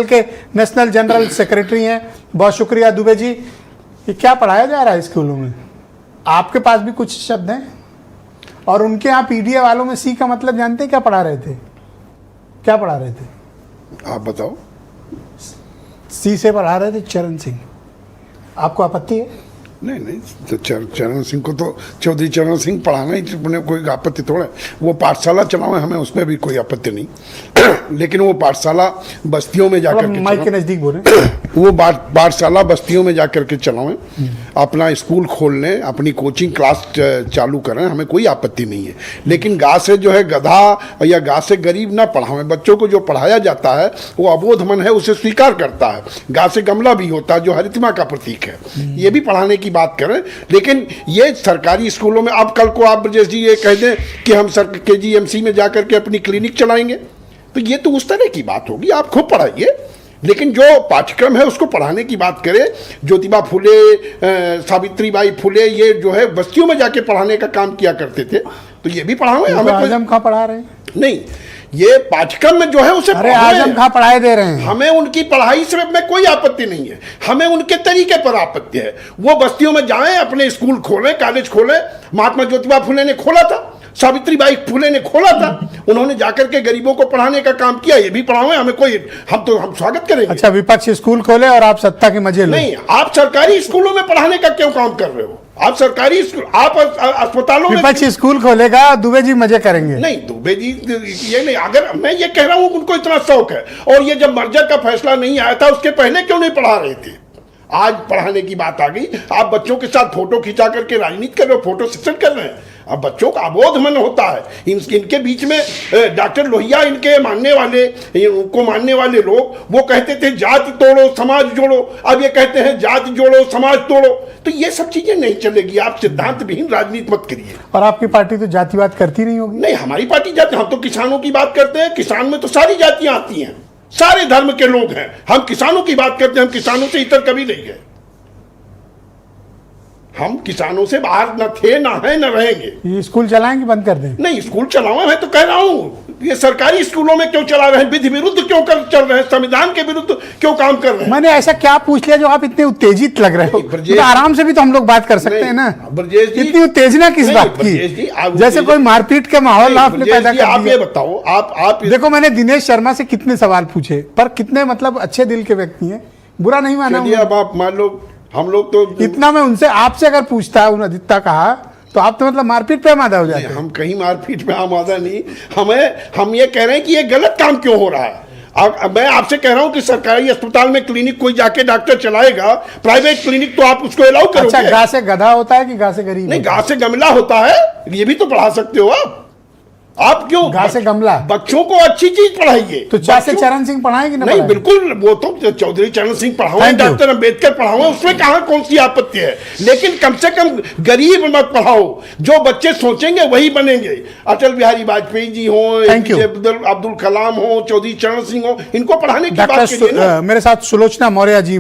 के national general secretary हैं। बहुत शुक्रिया दुबे जी। ये क्या पढ़ाया जा रहा है स्कूलों में? आपके पास भी कुछ शब्द हैं और उनके यहाँ पीडीए वालों में सी का मतलब जानते हैं क्या पढ़ा रहे थे? क्या पढ़ा रहे थे आप बताओ। सी से पढ़ा रहे थे चरण सिंह। आपको आपत्ति है? नहीं तो चरण सिंह को तो चौधरी चरण सिंह पढ़ाना ही अपने कोई आपत्ति थोड़ा है। वो पाठशाला चलावे, हमें उसमें भी कोई आपत्ति नहीं। लेकिन वो पाठशाला बस्तियों में जाकर के माइक के नजदीक बोले। वो पाठशाला बस्तियों में जाकर के चलावें, अपना स्कूल खोल लें, अपनी कोचिंग क्लास चालू करें, हमें कोई आपत्ति नहीं है। लेकिन गा से जो है गधा या गा से गरीब ना पढ़ावें। बच्चों को जो पढ़ाया जाता है वो अबोध मन है, उसे स्वीकार करता है। गा से गमला भी होता है जो हरितमा का प्रतीक है, ये भी पढ़ाने की बात करें। लेकिन ये सरकारी स्कूलों में, अब कल को आप ब्रजेश जी ये कह दें कि हम KGMC में जाकर के अपनी क्लिनिक चलाएंगे, तो ये तो उस तरह की बात होगी। आप खूब पढ़ाइए, लेकिन जो पाठ्यक्रम है उसको पढ़ाने की बात करें। ज्योतिबा फुले, सावित्रीबाई फुले, ये जो है बस्तियों में जाके पढ़ाने का काम किया करते थे, तो ये भी पढ़ाएं। हमें आजम खां पढ़ा रहे हैं? नहीं, ये पाठ्यक्रम में जो है उसे आजम खां पढ़ाए दे रहे हैं। हमें उनकी पढ़ाई से में कोई आपत्ति नहीं है, हमें उनके तरीके पर आपत्ति है। वो बस्तियों में जाएं, अपने स्कूल खोलें, कॉलेज खोलें। महात्मा ज्योतिबा फुले ने खोला था, सावित्रीबाई फुले ने खोला था, उन्होंने जाकर के गरीबों को पढ़ाने का काम किया। ये भी पढ़ाएं, हमें कोई, हम स्वागत करेंगे। अच्छा, विपक्ष स्कूल खोले और आप सत्ता के मजे लो। नहीं, आप सरकारी स्कूलों में पढ़ाने का क्यों काम कर रहे हो? आप सरकारी स्कूल, आप अस्पतालों में विपक्ष स्कूल खोलेगा, दुबे जी मजे करेंगे। नहीं, दुबे जी ये नहीं। अगर मैं ये कह रहा हूं उनको इतना शौक है, और ये जब मर्जर का फैसला नहीं आया था उसके पहले क्यों नहीं पढ़ा रहे थे? आज पढ़ाने की बात आ गई, आप बच्चों के साथ फोटो खिंचा करके राजनीति कर रहे हो, फोटो सेशन कर रहे हैं। अब बच्चों का अबोध मन होता है। इनके बीच में डॉक्टर लोहिया, इनके मानने वाले, उनको मानने वाले लोग, वो कहते थे जाति तोड़ो समाज जोड़ो, अब ये कहते हैं जाति जोड़ो समाज तोड़ो। तो ये सब चीजें नहीं चलेगी। आप सिद्धांत विहीन राजनीति मत करिए। और आपकी पार्टी तो जातिवाद करती नहीं होगी? नहीं, हमारी पार्टी जाति, हम तो किसानों की बात करते हैं। किसान में तो सारी जातियां आती हैं, सारे धर्म के लोग हैं। हम किसानों की बात करते हैं, हम किसानों से इतर कभी नहीं गए। हम किसानों से बाहर न थे, न है, न रहेंगे। ये स्कूल चलाएंगे, बंद कर दें? नहीं, स्कूल चलाओ। मैं तो कह रहा हूं, ये सरकारी स्कूलों में क्यों चला रहे हैं? विधि विरुद्ध क्यों चल रहे हैं? संविधान के विरुद्ध क्यों काम कर रहे हैं? मैंने ऐसा क्या पूछ लिया जो आप इतने उत्तेजित लग रहे हो? तो आराम से भी तो हम लोग बात कर सकते हैं ना। ब्रजेश जी, इतनी उत्तेजना किस बात की? जैसे कोई मारपीट का माहौल आपने पैदा कर दिया। आप ये बताओ, आप देखो, मैंने दिनेश शर्मा से कितने सवाल पूछे, पर कितने मतलब अच्छे दिल के व्यक्ति हैं, बुरा नहीं माना। अब आप मान लो, हम लोग तो इतना मैं उनसे, आपसे अगर पूछता उन्होंने कहा तो आप तो मतलब मारपीट पे आमादा हो जाते हैं। हम कहीं मारपीट पे आमादा नहीं। हम ये कह रहे हैं कि ये गलत काम क्यों हो रहा है। अब मैं आपसे कह रहा हूं कि सरकारी अस्पताल में क्लिनिक कोई जाके डॉक्टर चलाएगा, प्राइवेट क्लिनिक तो आप उसको अलाउ करोगे। अच्छा, गा से गधा होता है कि गा से गरीब? नहीं, गा से गमला होता है, ये भी तो पढ़ा सकते हो आप क्यों? गा से गमला। बच्चों को अच्छी चीज पढ़ाइए। तो चा से चरण सिंह पढ़ाएंगे ना? नहीं, बिल्कुल, वो तो चौधरी चरण सिंह पढ़ाओ, डॉक्टर अंबेडकर पढ़ाओ, उसमें कहां कौन सी आपत्ति है? लेकिन कम से कम गरीब मत पढ़ाओ। जो बच्चे सोचेंगे वही बनेंगे। अटल बिहारी वाजपेयी जी हो, अब्दुल कलाम हो, चौधरी चरण सिंह हो, इनको पढ़ाने की बात कीजिए ना। मेरे साथ सुलोचना मौर्य जी